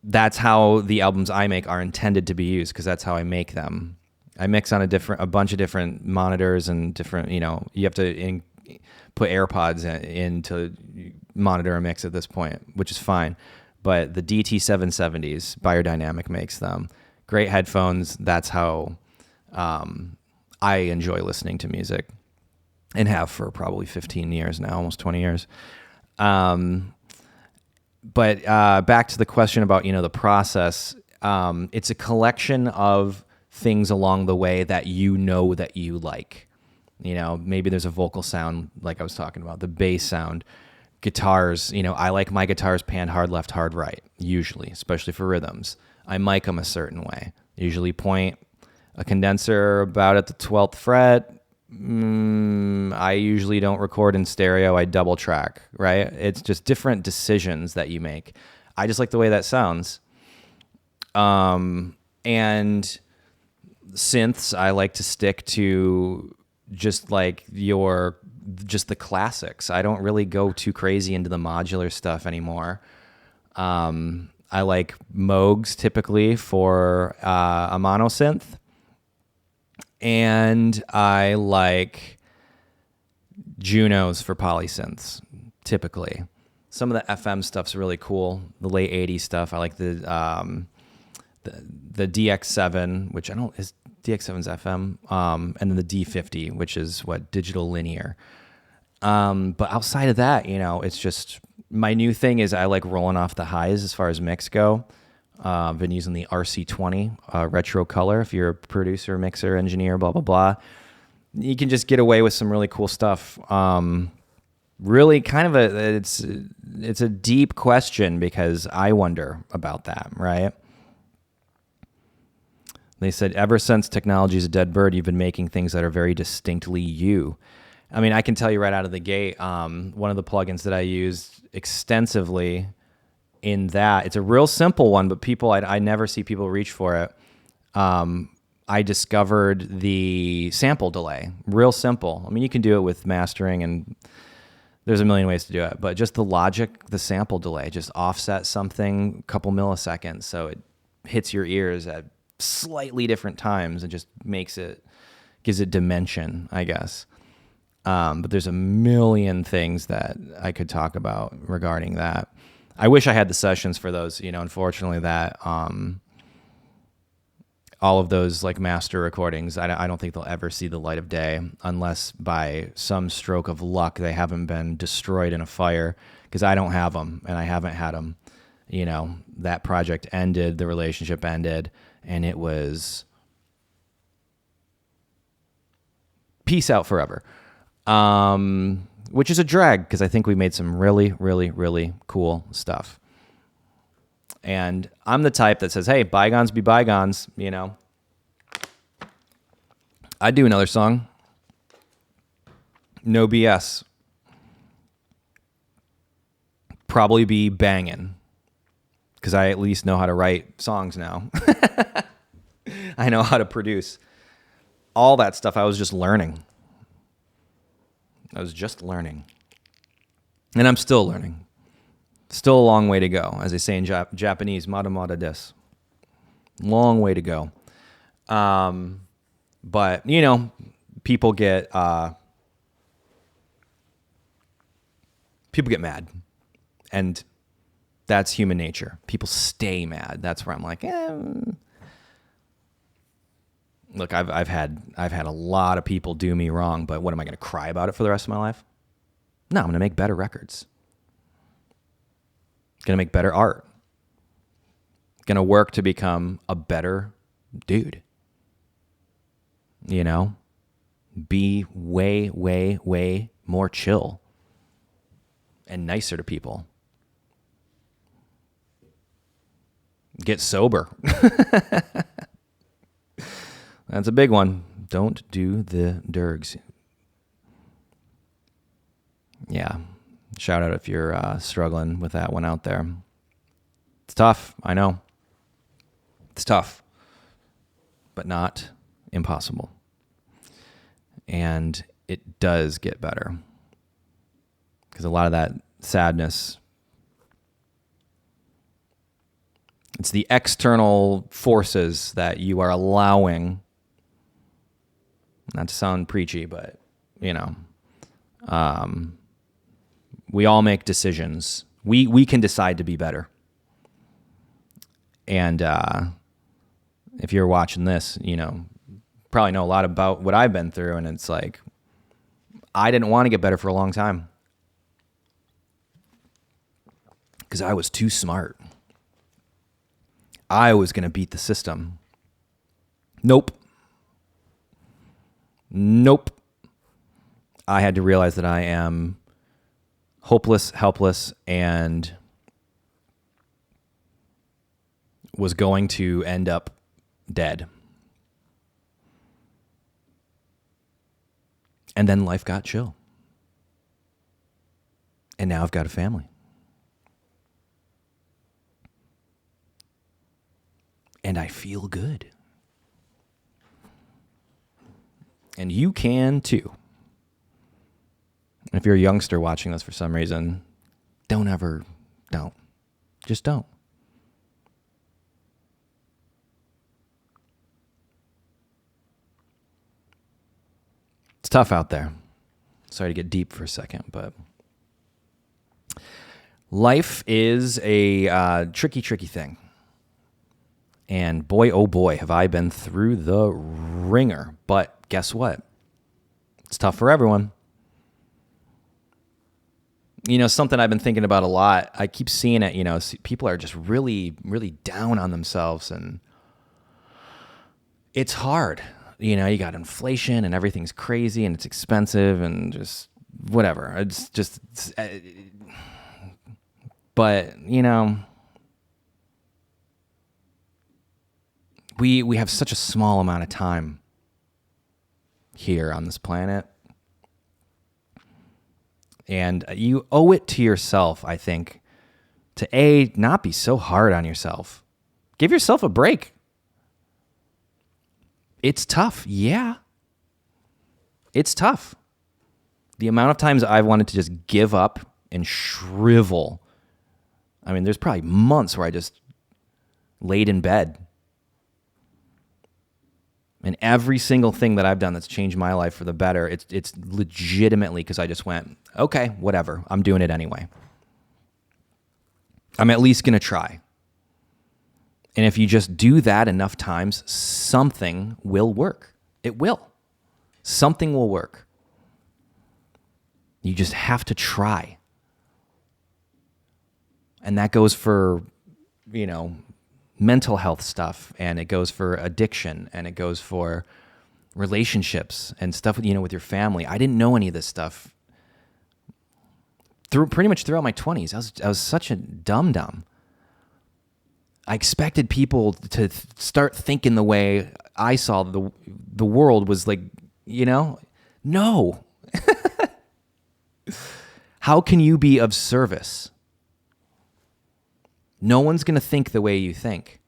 That's how the albums I make are intended to be used, because that's how I make them. I mix on a bunch of different monitors and different, you have to put AirPods in to monitor a mix at this point, which is fine. But the DT770s, Beyerdynamic makes them. Great headphones. That's how I enjoy listening to music, and have for probably 15 years now, almost 20 years. But back to the question about, the process. It's a collection of things along the way that that you like. Maybe there's a vocal sound, like I was talking about, the bass sound, guitars. I like my guitars panned hard left, hard right, usually, especially for rhythms. I mic them a certain way. Usually point a condenser about at the 12th fret. I usually don't record in stereo. I double track, right? It's just different decisions that you make. I just like the way that sounds. And synths, I like to stick to just like the classics. I don't really go too crazy into the modular stuff anymore. I like Moogs typically for a mono synth. And I like Junos for polysynths, typically. Some of the FM stuff's really cool. The late 80s stuff. I like the DX7, which is DX7's FM, and then the D50, which is digital linear. But outside of that, it's just, my new thing is I like rolling off the highs as far as mix go. I've been using the RC20 retro color. If you're a producer, mixer, engineer, blah, blah, blah, you can just get away with some really cool stuff. Really kind of it's a deep question, because I wonder about that, right? They said, ever since technology is a dead bird, you've been making things that are very distinctly you. I mean, I can tell you right out of the gate, one of the plugins that I used extensively in that, it's a real simple one, but I never see people reach for it. I discovered the sample delay, real simple. I mean, you can do it with mastering and there's a million ways to do it, but just the logic, the sample delay, just offset something a couple milliseconds so it hits your ears at slightly different times and just gives it dimension, I guess. But there's a million things that I could talk about regarding that. I wish I had the sessions for those, unfortunately that, all of those like master recordings, I don't think they'll ever see the light of day unless by some stroke of luck they haven't been destroyed in a fire, because I don't have them and I haven't had them. That project ended, the relationship ended, and it was peace out forever. Which is a drag because I think we made some really, really, really cool stuff. And I'm the type that says, hey, bygones be bygones, I'd do another song. No BS. Probably be banging because I at least know how to write songs now. I know how to produce. All that stuff I was just learning. And I'm still learning. Still a long way to go. As they say in Japanese, mada mada desu. Long way to go. But, people get mad. And that's human nature. People stay mad. That's where I'm like, Look, I've had a lot of people do me wrong, but what am I going to cry about it for the rest of my life? No, I'm going to make better records. Going to make better art. Going to work to become a better dude. Be way, way, way more chill and nicer to people. Get sober. That's a big one. Don't do the dergs. Yeah. Shout out if you're struggling with that one out there. It's tough. I know. It's tough, but not impossible. And it does get better because a lot of that sadness, it's the external forces that you are allowing. Not to sound preachy, but, we all make decisions. We can decide to be better. And if you're watching this, probably know a lot about what I've been through. And it's like, I didn't want to get better for a long time because I was too smart. I was going to beat the system. Nope. I had to realize that I am hopeless, helpless, and was going to end up dead. And then life got chill. And now I've got a family. And I feel good. And you can too. If you're a youngster watching this for some reason, don't. Just don't. It's tough out there. Sorry to get deep for a second, but life is a tricky thing. And boy, oh boy, have I been through the ringer. But guess what? It's tough for everyone. Something I've been thinking about a lot. I keep seeing it, people are just really, really down on themselves. And it's hard. You got inflation and everything's crazy and it's expensive and just whatever. But, we have such a small amount of time here on this planet. And you owe it to yourself, I think, to not be so hard on yourself. Give yourself a break. It's tough. Yeah. It's tough. The amount of times I've wanted to just give up and shrivel. I mean, there's probably months where I just laid in bed. And every single thing that I've done that's changed my life for the better, it's legitimately because I just went, okay, whatever. I'm doing it anyway. I'm at least going to try. And if you just do that enough times, something will work. It will. Something will work. You just have to try. And that goes for, mental health stuff, and it goes for addiction, and it goes for relationships and stuff, with your family. I didn't know any of this stuff pretty much throughout my 20s. I was such a dum-dum. I expected people to start thinking the way I saw the world was like, no. How can you be of service? No one's going to think the way you think.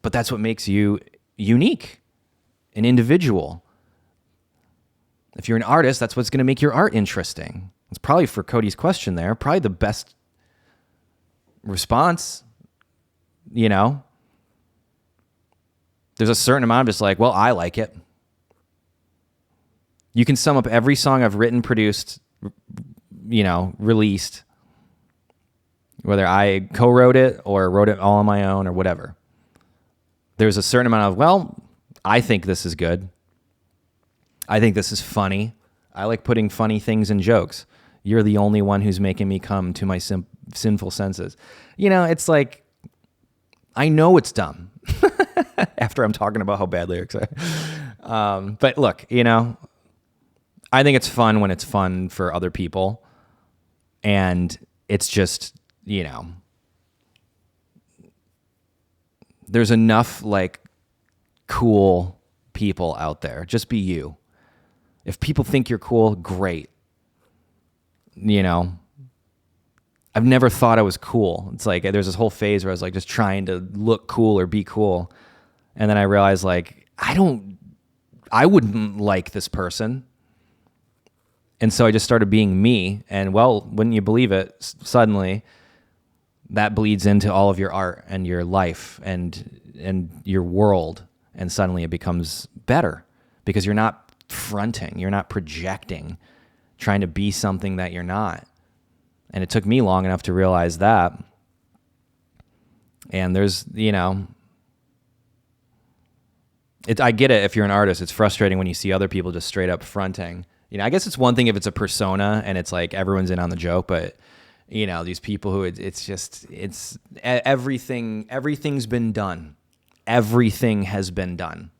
But that's what makes you unique, an individual. If you're an artist, that's what's going to make your art interesting. It's probably, for Cody's question there, probably the best response. There's a certain amount of just like, well, I like it. You can sum up every song I've written, produced, released, whether I co-wrote it or wrote it all on my own or whatever. There's a certain amount of, well, I think this is good. I think this is funny. I like putting funny things in jokes. You're the only one who's making me come to my sinful senses. It's like, I know it's dumb after I'm talking about how bad lyrics are. But look, I think it's fun when it's fun for other people. And it's just, there's enough like cool people out there. Just be you. If people think you're cool, great. I've never thought I was cool. It's like there's this whole phase where I was like just trying to look cool or be cool. And then I realized like, I wouldn't like this person. And so I just started being me. And well, wouldn't you believe it, suddenly that bleeds into all of your art and your life and your world. And suddenly it becomes better because you're not fronting, you're not projecting, trying to be something that you're not. And it took me long enough to realize that. And there's, I get it if you're an artist. It's frustrating when you see other people just straight up fronting. I guess it's one thing if it's a persona and it's like everyone's in on the joke, but these people who it's everything's been done. Everything has been done.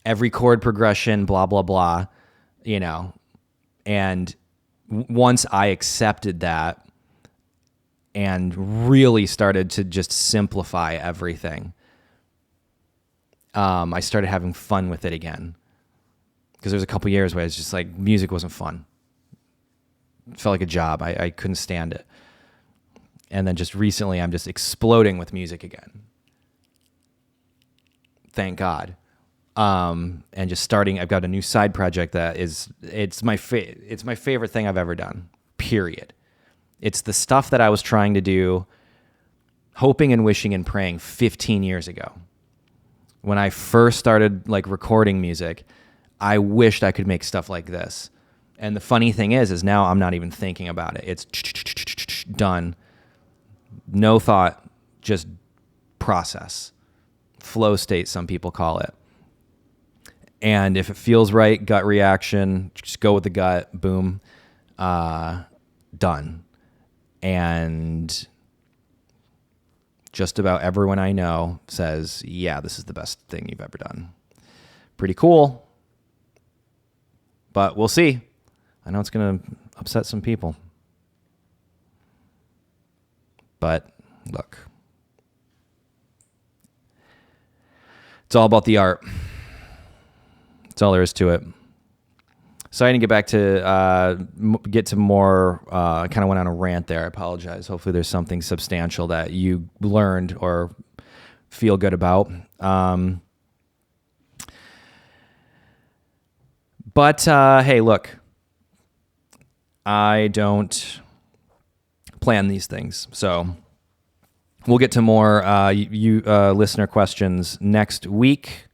Every chord progression, blah, blah, blah, and once I accepted that and really started to just simplify everything, I started having fun with it again. Because there was a couple years where it's just like music wasn't fun. It felt like a job. I couldn't stand it. And then just recently I'm just exploding with music again. Thank God. And just starting, I've got a new side project that it's my favorite thing I've ever done, period. It's the stuff that I was trying to do, hoping and wishing and praying 15 years ago. When I first started like recording music, I wished I could make stuff like this. And the funny thing is now I'm not even thinking about it. It's done. No thought, just process. Flow state, some people call it. And if it feels right, gut reaction, just go with the gut, boom, done. And just about everyone I know says, yeah, this is the best thing you've ever done. Pretty cool. But we'll see. I know it's going to upset some people. But look, it's all about the art. That's all there is to it. So I didn't get back to get to more. I kind of went on a rant there. I apologize. Hopefully, there's something substantial that you learned or feel good about. But hey, look, I don't plan these things, so we'll get to more listener questions next week.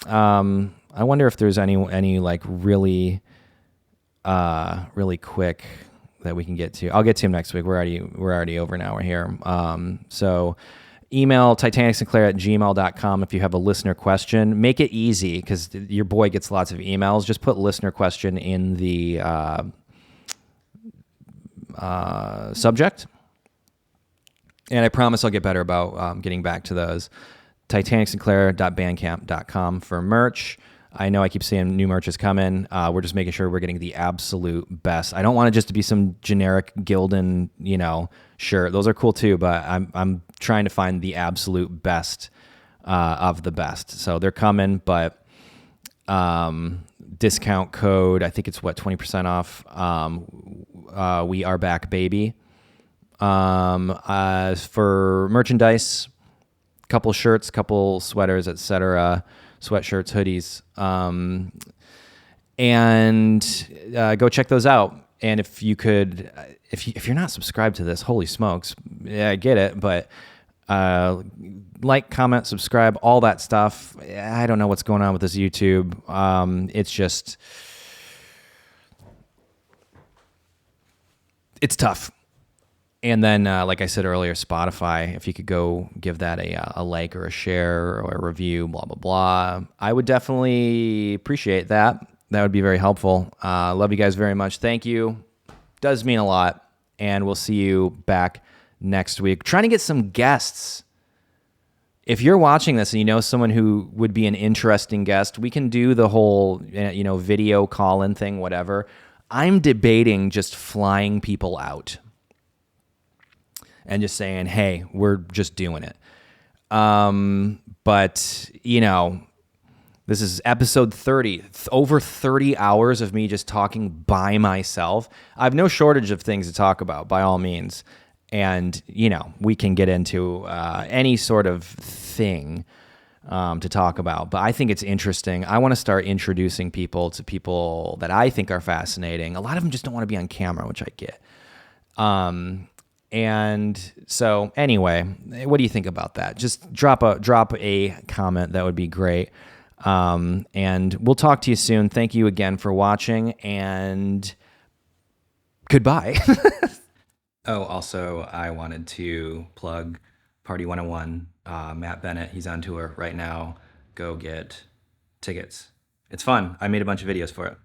I wonder if there's any like really quick that we can get to. I'll get to him next week. We're already over an hour here. So email titanicsinclair@gmail.com if you have a listener question. Make it easy because your boy gets lots of emails. Just put listener question in the subject. And I promise I'll get better about getting back to those. TitanicSinclair.bandcamp.com for merch. I know I keep saying new merch is coming. We're just making sure we're getting the absolute best. I don't want it just to be some generic Gildan, shirt. Those are cool too, but I'm trying to find the absolute best of the best. So they're coming, but discount code, I think it's 20% off. We are back, baby. For merchandise, couple shirts, couple sweaters, etc., sweatshirts, hoodies, and go check those out. And if you could, if you're not subscribed to this, holy smokes, yeah, I get it, but like, comment, subscribe, all that stuff. I don't know what's going on with this YouTube. It's just, it's tough. And then, like I said earlier, Spotify, if you could go give that a like or a share or a review, blah, blah, blah. I would definitely appreciate that. That would be very helpful. Love you guys very much. Thank you. Does mean a lot. And we'll see you back next week. Trying to get some guests. If you're watching this and you know someone who would be an interesting guest, we can do the whole, video call-in thing, whatever. I'm debating just flying people out and just saying, hey, we're just doing it. But, this is episode 30, over 30 hours of me just talking by myself. I have no shortage of things to talk about, by all means. And, we can get into any sort of thing to talk about. But I think it's interesting. I want to start introducing people to people that I think are fascinating. A lot of them just don't want to be on camera, which I get. And so anyway, what do you think about that? Just drop a comment. That would be great. And we'll talk to you soon. Thank you again for watching, and goodbye. Oh, also, I wanted to plug Party 101. Matt Bennett, he's on tour right now. Go get tickets. It's fun. I made a bunch of videos for it.